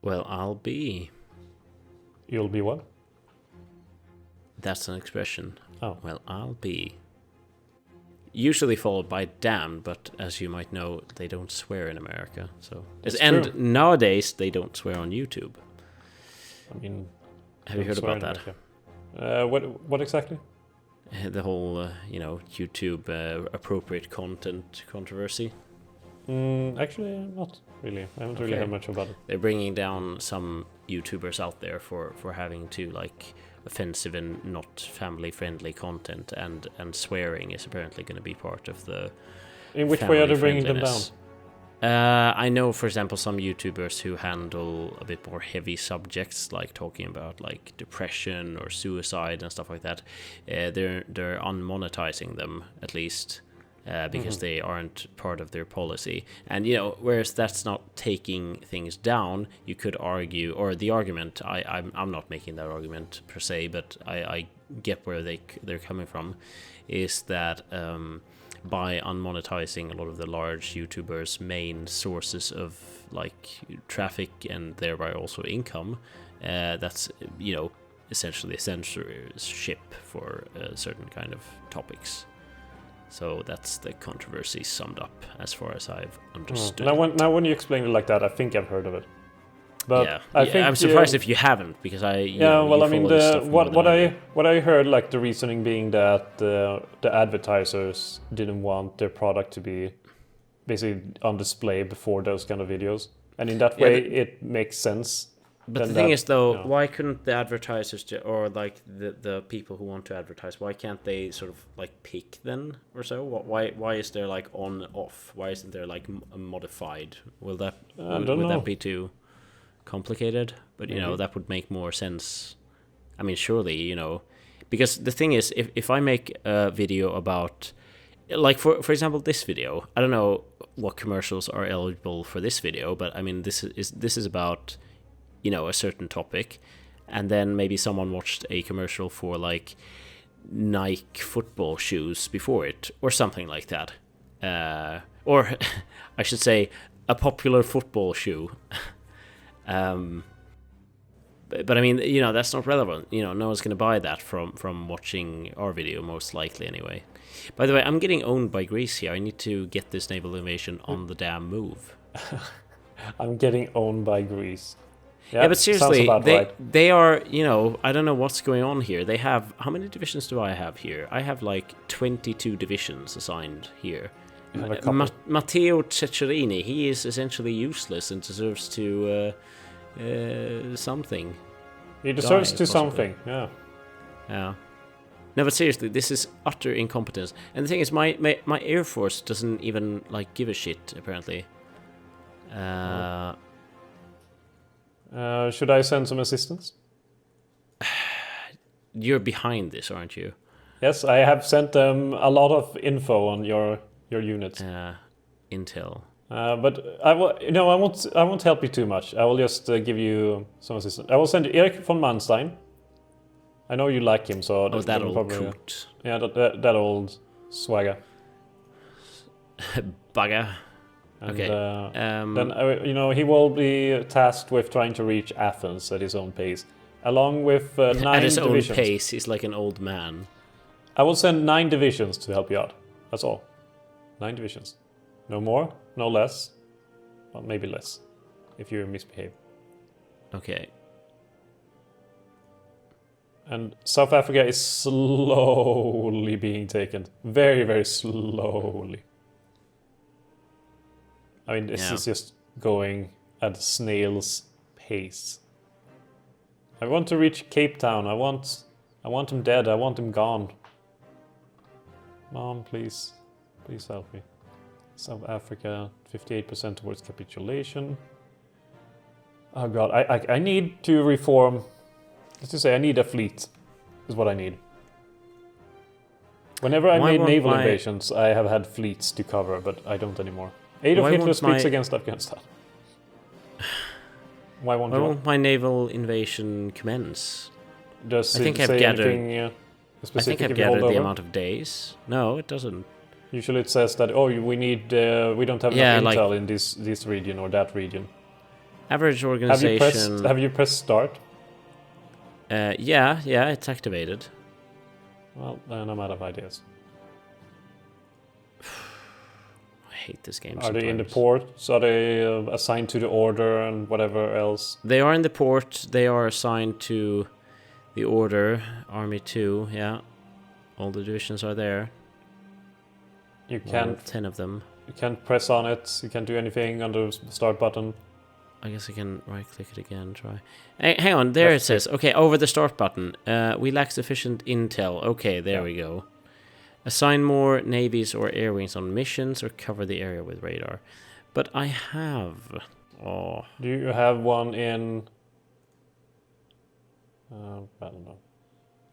Well, I'll be. You'll be what? That's an expression. Oh. Well, I'll be. Usually followed by damn, but as you might know, they don't swear in America. So, and true. nowadays they don't swear on YouTube. I mean, have you heard about that? What exactly? The whole, YouTube appropriate content controversy. Actually, not really. I haven't really heard much about it. They're bringing down some YouTubers out there for having to offensive and not family-friendly content, and swearing is apparently going to be part of the. In which way are they bringing them down? I know, for example, some YouTubers who handle a bit more heavy subjects, like talking about depression or suicide and stuff like that. They're unmonetizing them, at least, because they aren't part of their policy. And whereas that's not taking things down, you could argue, or the argument, I'm not making that argument per se, but I get where they're coming from, is that by unmonetizing a lot of the large YouTubers' main sources of traffic and thereby also income, that's essentially a censorship for certain kind of topics. So that's the controversy summed up, as far as I've understood. Now when you explain it like that, I think I've heard of it. But yeah, I think I'm surprised if you haven't, because what I heard, the reasoning being that the advertisers didn't want their product to be basically on display before those kind of videos, and in that way it makes sense. But the thing is, though, why couldn't the advertisers or the people who want to advertise? Why can't they sort of pick then or so? Why is there on off? Why isn't there a modified? Would that be too complicated? But that would make more sense. I mean, surely, because the thing is, if I make a video about, for example, this video, I don't know what commercials are eligible for this video, but I mean, this is about a certain topic, and then maybe someone watched a commercial for Nike football shoes before it, or something like that, or I should say a popular football shoe. But I mean, that's not relevant. No one's going to buy that from watching our video, most likely anyway. By the way, I'm getting owned by Greece here. I need to get this naval invasion on the damn move. I'm getting owned by Greece. Yeah, but seriously, they are, I don't know what's going on here. They have, how many divisions do I have here? I have 22 divisions assigned here. Matteo Ceccherini, he is essentially useless and deserves to something. He deserves to something, yeah. Yeah. No, but seriously, this is utter incompetence. And the thing is, my Air Force doesn't even give a shit, apparently. Should I send some assistance? You're behind this, aren't you? Yes, I have sent them a lot of info on your units. Intel. But I won't help you too much. I will just give you some assistance. I will send you Erik von Manstein. I know you like him, so that old coot. Yeah, that old swagger. Bugger. And, okay. Then he will be tasked with trying to reach Athens at his own pace, along with 9 divisions. At his own pace, he's like an old man. I will send 9 divisions to help you out. That's all. 9 divisions. No more, no less. Well, maybe less, if you misbehave. Okay. And South Africa is slowly being taken. Very, very slowly. I mean, this is just going at a snail's pace. I want to reach Cape Town. I want him dead. I want him gone. Mom, please. Please help me. South Africa, 58% towards capitulation. Oh god, I need to reform. Let's just say I need a fleet, is what I need. Whenever I made naval invasions, I have had fleets to cover, but I don't anymore. Adolf Hitler speaks against Afghanistan. Why won't my naval invasion commence? I think I've gathered the amount of days. No, it doesn't. Usually it says that we don't have enough intel in this region or that region. Average organization. Have you pressed start? Yeah, it's activated. Well, then I'm out of ideas. I hate this game. Are they in the ports? Are they assigned to the order and whatever else? They are in the port. They are assigned to the order. Army 2, yeah. All the divisions are there. You can't... 10 of them. You can't press on it. You can't do anything on the start button. I guess I can right-click it again, try. Hey, hang on, there it says. Okay, over the start button. We lack sufficient intel. Okay, there we go. Assign more navies or air wings on missions or cover the area with radar. But I have... Oh. Do you have one in... I don't know.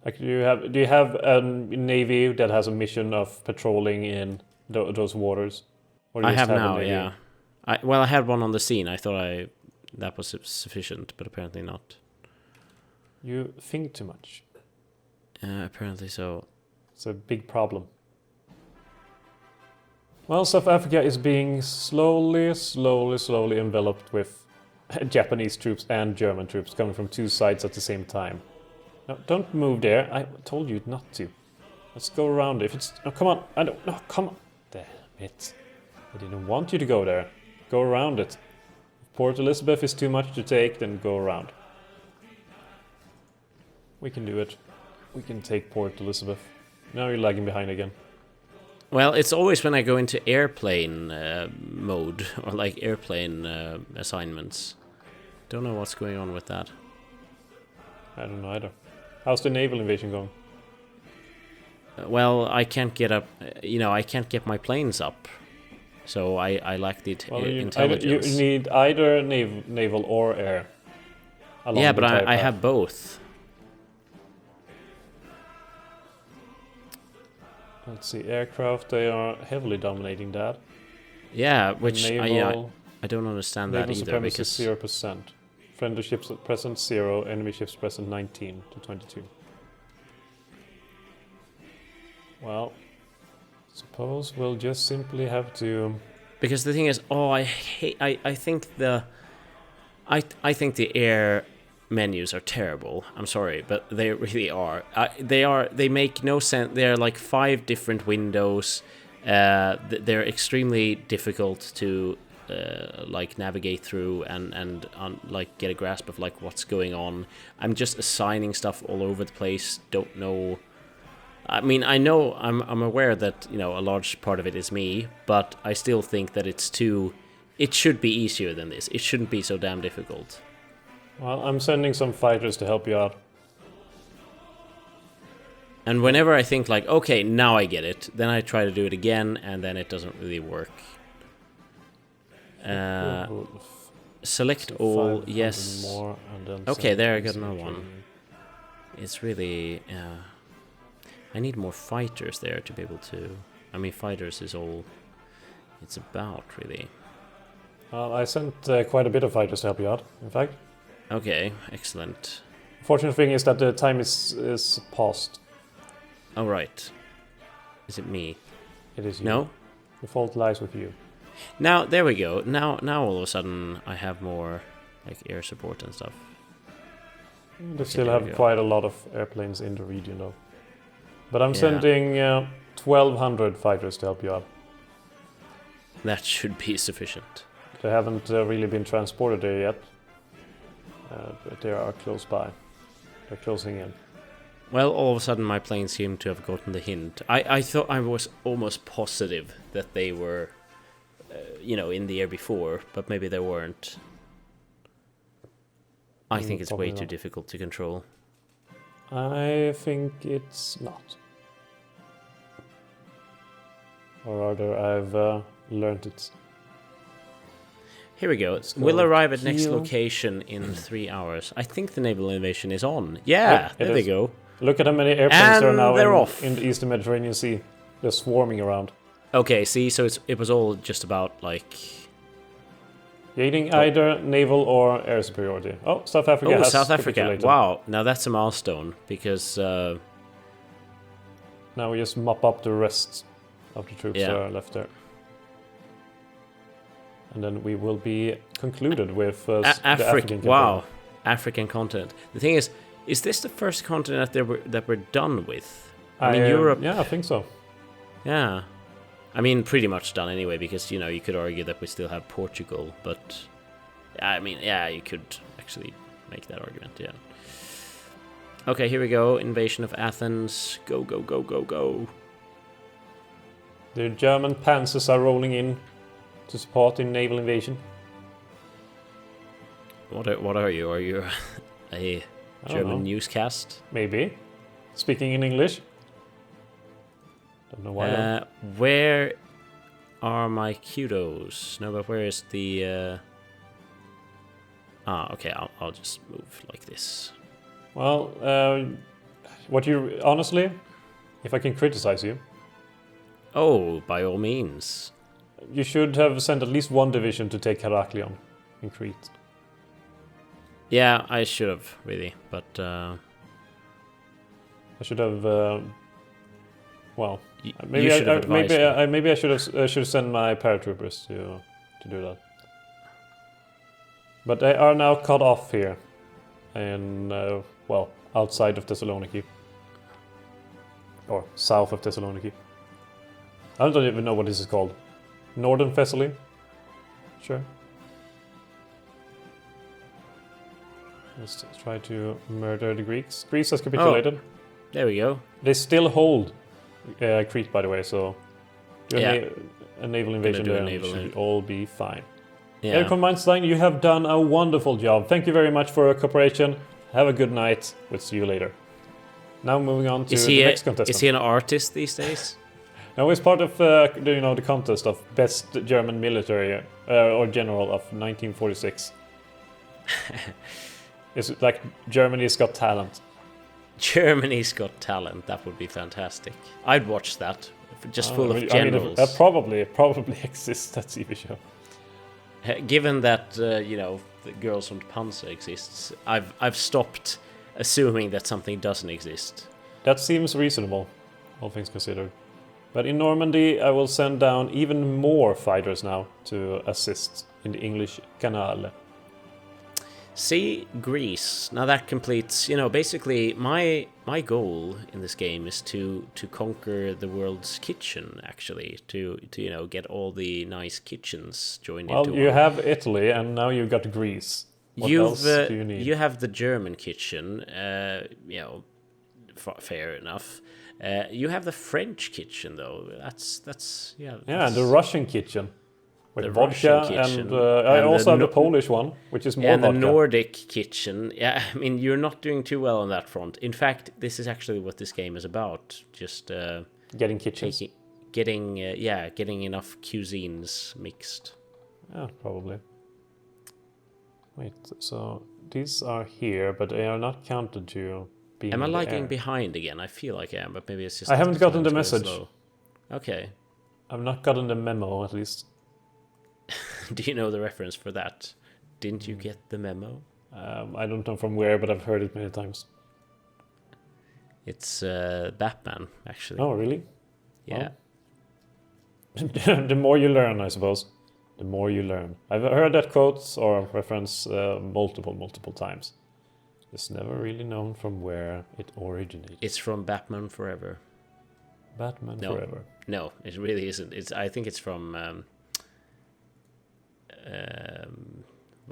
Like, do you have a navy that has a mission of patrolling in those waters? Or I have now, yeah. I had one on the scene. I thought that was sufficient, but apparently not. You think too much. Apparently so. It's a big problem. Well, South Africa is being slowly enveloped with Japanese troops and German troops coming from two sides at the same time. No, don't move there. I told you not to. Let's go around. If it's... Oh, come on. I don't... No, come on. Damn it. I didn't want you to go there. Go around it. If Port Elizabeth is too much to take, then go around. We can do it. We can take Port Elizabeth. Now you're lagging behind again. Well, it's always when I go into airplane mode, or like airplane assignments. Don't know what's going on with that. I don't know either. How's the naval invasion going? Well, I can't get up, I can't get my planes up. So I lack the intelligence. You need either naval or air. Yeah, but I have both. Let's see, aircraft, they are heavily dominating that. Yeah, which I don't understand that either. Because 0%. Friendly ships present 0, enemy ships present 19 to 22. Well, suppose we'll just simply have to... Because the thing is, I think the air menus are terrible. I'm sorry, but they really are. They make no sense. They're like 5 different windows. They're extremely difficult to like navigate through and like get a grasp of like what's going on. I'm just assigning stuff all over the place. Don't know. I mean, I'm aware that a large part of it is me, but I still think that it should be easier than this. It shouldn't be so damn difficult. Well, I'm sending some fighters to help you out. And whenever I think like, okay, now I get it, then I try to do it again, and then it doesn't really work. Select all, yes. More, and then okay, there I got another one. It's really... I need more fighters there to be able to... I mean, fighters is all it's about, really. I sent quite a bit of fighters to help you out, in fact. Okay, excellent. Fortunate thing is that the time is paused. Oh, right. Is it me? It is you. No? The fault lies with you. Now, there we go. Now all of a sudden I have more like air support and stuff. They still have quite a lot of airplanes in the region, though. But I'm sending 1,200 fighters to help you out. That should be sufficient. They haven't really been transported there yet. But they are close by. They're closing in. Well, all of a sudden my planes seem to have gotten the hint. I thought I was almost positive that they were, in the air before, but maybe they weren't. I think it's way too difficult to control. I think it's not. Or rather, I've learned it. Here we go. We'll arrive at next location in 3 hours. I think the naval invasion is on. Yeah, there they go. Look at how many airplanes there are now in the Eastern Mediterranean Sea. They're swarming around. Okay, see, so it was all just about, like... Gaining either naval or air superiority. Oh, South Africa has South Africa. capitulated. Wow, now that's a milestone, because... now we just mop up the rest of the troops that are left there. And then we will be concluded with the African campaign. Wow, African continent. The thing is this the first continent that we're done with? I mean, Europe... Yeah, I think so. Yeah. I mean, pretty much done anyway, because, you know, you could argue that we still have Portugal, but... I mean, yeah, you could actually make that argument, yeah. Okay, here we go. Invasion of Athens. Go, go, go, go, go. The German panzers are rolling in to support in naval invasion. What are you? Are you a German newscast? Maybe. Speaking in English. Don't know why. Where are my kudos? No, but where is the... okay, I'll just move like this. Well, honestly, if I can criticize you... Oh, by all means. You should have sent at least one division to take Heraklion in Crete. Yeah, I should have, really, but... I should have... maybe I should have sent my paratroopers to do that. But they are now cut off here, and outside of Thessaloniki, or south of Thessaloniki. I don't even know what this is called. Northern Thessaly? Sure. Let's try to murder the Greeks. Greece has capitulated. Oh, there we go. They still hold Crete, by the way, so a naval invasion there should all be fine. Yeah. Eric von Meinstein, you have done a wonderful job. Thank you very much for your cooperation. Have a good night. We'll see you later. Now moving on to the next contestant. Is he an artist these days? No, he's part of the contest of best German military or general of 1946. It's like Germany's Got Talent. Germany's Got Talent. That would be fantastic. I'd watch that. Just full of generals. That probably exists, that TV show. Given that the Girls from Panzer exists, I've stopped assuming that something doesn't exist. That seems reasonable, all things considered. But in Normandy, I will send down even more fighters now to assist in the English Canal. See, Greece. Now that completes, basically my goal in this game is to conquer the world's kitchen, actually, to get all the nice kitchens joined into one. Well, you have Italy, and now you've got Greece. What else do you need? You have the German kitchen, fair enough. You have the French kitchen, though. That's and the Russian kitchen. With vodka, and I also have the Polish one, which is more vodka. And the Nordic kitchen. Yeah, I mean, you're not doing too well on that front. In fact, this is actually what this game is about. Just getting kitchens. Getting enough cuisines mixed. Yeah, probably. Wait, so these are here, but they are not counted to be. Am I lagging behind again? I feel like I am, but maybe it's just. I haven't gotten the message. Okay. I've not gotten the memo, at least. Do you know the reference for that? Didn't you get the memo? I don't know from where, but I've heard it many times. It's Batman, actually. Oh, really? Yeah. Well, the more you learn, I suppose. The more you learn. I've heard that quote or reference multiple times. It's never really known from where it originated. It's from Batman Forever. Batman Forever? No, it really isn't. I think it's from...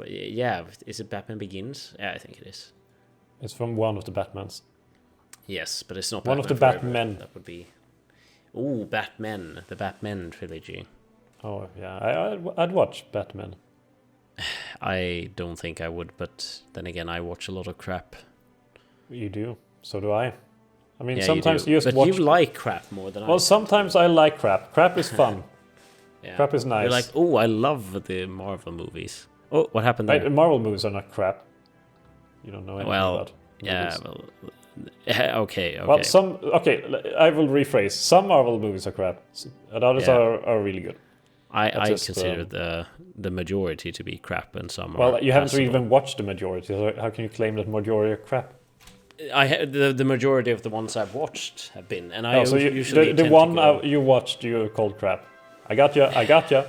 is it Batman Begins? Yeah, I think it is. It's from one of the Batmans. Yes, but it's not one Batman of the Forever. Batmen. That would be... Ooh, Batman. The Batman trilogy. Oh, yeah. I'd watch Batman. I don't think I would, but then again, I watch a lot of crap. You do. So do I. I mean, yeah, sometimes you just but watch... you like crap more than I do. Well, sometimes I like crap. Crap is fun. Yeah. Crap is nice. You're like, oh, I love the Marvel movies. Oh, what happened there? Marvel movies are not crap. You don't know anything about movies. Okay. Well, I will rephrase. Some Marvel movies are crap. And others are really good. I consider the majority to be crap, and some well, are you haven't even watched the majority, so how can you claim that majority are crap? The majority of the ones I've watched have been, and I usually the one you watched you called crap. I got you.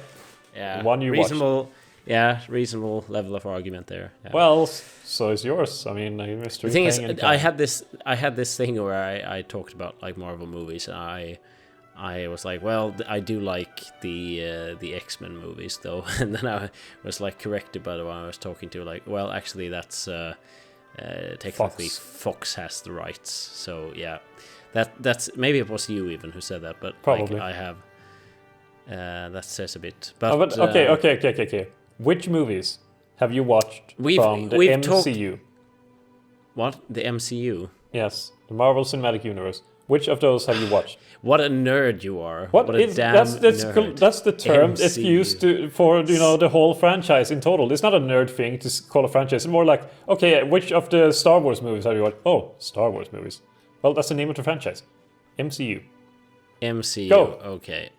Yeah, one you reasonable. watched. Yeah, reasonable level of argument there. Yeah. Well, so is yours. I mean, Mr. The thing is, I had this thing where I talked about like Marvel movies, and I was like, well, I do like the X-Men movies though, and then I was like corrected by the one I was talking to, like, well, actually that's technically Fox has the rights, so yeah, that's maybe it was you even who said that, but probably like, I have that says a bit. But okay. Which movies have you watched from the MCU? What? The MCU? Yes, the Marvel Cinematic Universe. Which of those have you watched? What a nerd you are! What a damn nerd. That's the term MCU. it's used for the whole franchise in total. It's not a nerd thing to call a franchise. It's more like, okay, which of the Star Wars movies have you watched? Oh, Star Wars movies. Well, that's the name of the franchise. MCU. MCU. Go. Okay.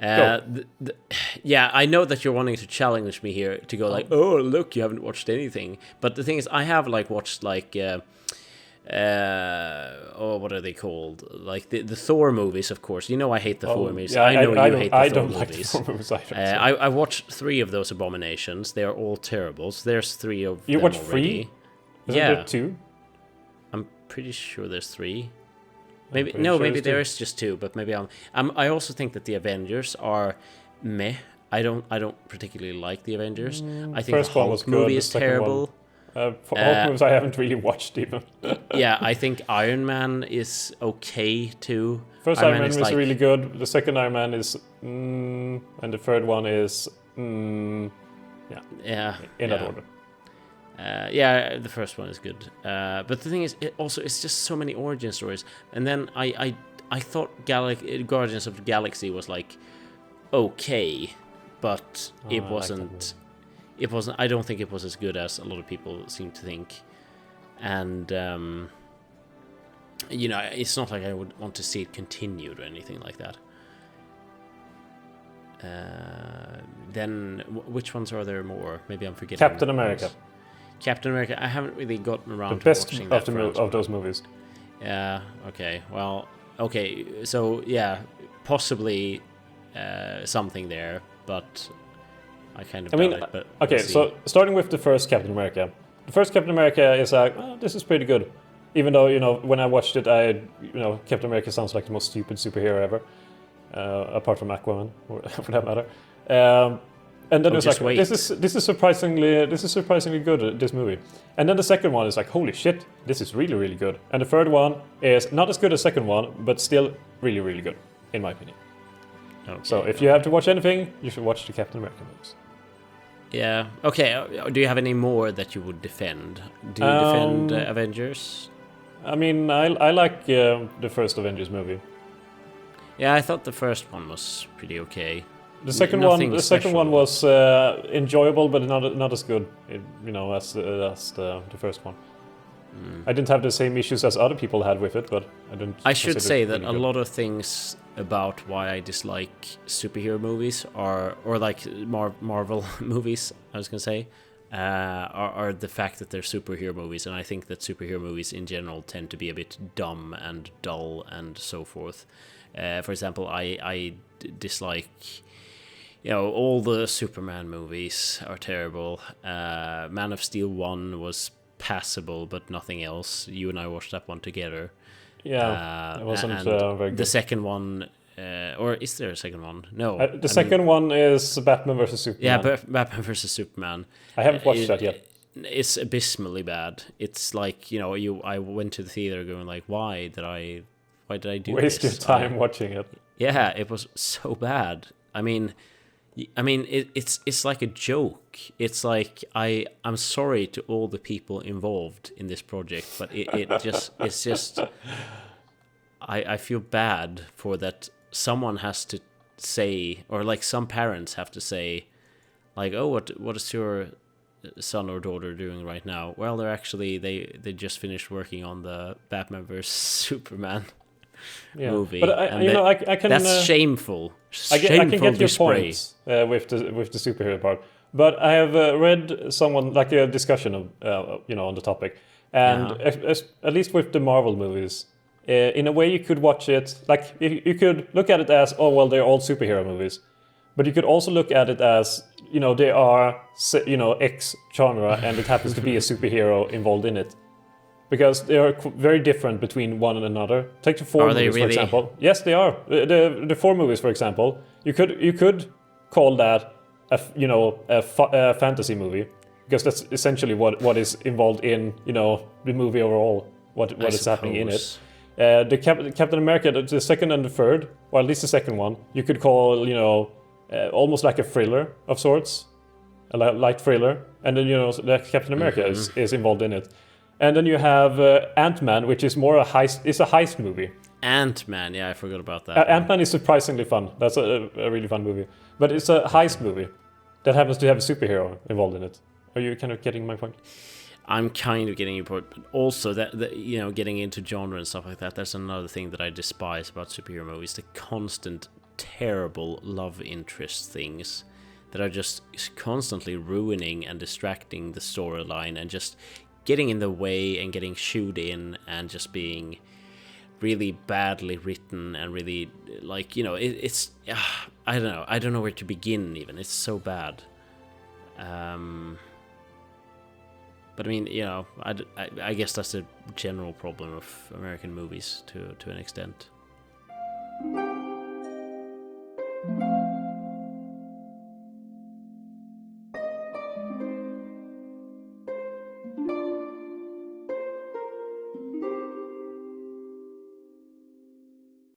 Yeah, I know that you're wanting to challenge me here to go like, oh, look, you haven't watched anything. But the thing is, I have like watched like, what are they called? Like the Thor movies, of course. You know I hate the Thor movies. Yeah, I know you hate the Thor movies. Like the Thor movies either, I watched 3 of those abominations. They are all terrible. So there's 3 of them already. You watched 3? Isn't there 2? I'm pretty sure there's 3. Maybe maybe there is just 2, but maybe I also think that the Avengers are meh. I don't particularly like the Avengers. I think the Hulk movie is terrible. For Hulk movies I haven't really watched even. Yeah, I think Iron Man is okay too. First Iron Man is like, really good. The second Iron Man is and the third one is in that order. Yeah, the first one is good. But the thing is, it's just so many origin stories. And then I thought Guardians of the Galaxy was like okay, but it wasn't. It wasn't. I don't think it was as good as a lot of people seem to think. And it's not like I would want to see it continued or anything like that. Then which ones are there more? Maybe I'm forgetting. Captain America. Captain America, I haven't really gotten around to watching that. The best of those movies. Yeah, okay. Well, okay. So, yeah, possibly something there, but I kind of doubt it. But okay, so starting with the first Captain America. The first Captain America is like, this is pretty good. Even though, when I watched it, Captain America sounds like the most stupid superhero ever. Apart from Aquaman, for that matter. And then it's like, this is surprisingly good, this movie. And then the second one is like, holy shit, this is really, really good. And the third one is not as good as the second one, but still really, really good, in my opinion. Okay, so if you have to watch anything, you should watch the Captain America movies. Yeah, okay. Do you have any more that you would defend? Do you defend Avengers? I mean, I like the first Avengers movie. Yeah, I thought the first one was pretty okay. The second one was enjoyable, but not as good, as the first one. I didn't have the same issues as other people had with it, but I didn't. I should say that a lot of things about why I dislike superhero movies or like Marvel movies, I was gonna say, are the fact that they're superhero movies, and I think that superhero movies in general tend to be a bit dumb and dull and so forth. For example, I dislike. All the Superman movies are terrible. Man of Steel 1 was passable, but nothing else. You and I watched that one together. Yeah, it wasn't very good. The second one, or is there a second one? No. The second one is Batman vs. Superman. Yeah, Batman vs. Superman. I haven't watched that yet. It's abysmally bad. It's like, I went to the theater going like, why did I do this? Waste your time watching it. Yeah, it was so bad. I mean, it's like a joke. It's like I'm sorry to all the people involved in this project, but it's just I feel bad for that. Someone has to say, or like some parents have to say, like, oh, what is your son or daughter doing right now? Well, they just finished working on the Batman vs. Superman movie. But I can. That's shameful. I can get your point with the superhero part, but I have read someone like a discussion of on the topic, and at least with the Marvel movies, in a way you could watch it like you could look at it as, oh well, they're all superhero movies, But you could also look at it as, they are, X genre, and it happens to be a superhero involved in it. Because they are very different between one and another. Take the four movies, for example. Yes, they are. The four movies, for example, you could call that a fantasy movie, because that's essentially what is involved in the movie overall. What is happening in it. The Captain America, the second and the third, or at least the second one, you could call almost like a thriller of sorts, a light thriller, and then the Captain America is involved in it. And then you have Ant-Man, which is more a heist movie. Ant-Man, yeah, I forgot about that. Ant-Man is surprisingly fun. That's a really fun movie. But it's a heist movie that happens to have a superhero involved in it. Are you kind of getting my point? I'm kind of getting your point. But also, that getting into genre and stuff like that, that's another thing that I despise about superhero movies. The constant, terrible love interest things that are just constantly ruining and distracting the storyline and just getting in the way and getting chewed in and just being really badly written and really it's I don't know where to begin even. It's so bad. But I mean, I guess that's a general problem of American movies to an extent.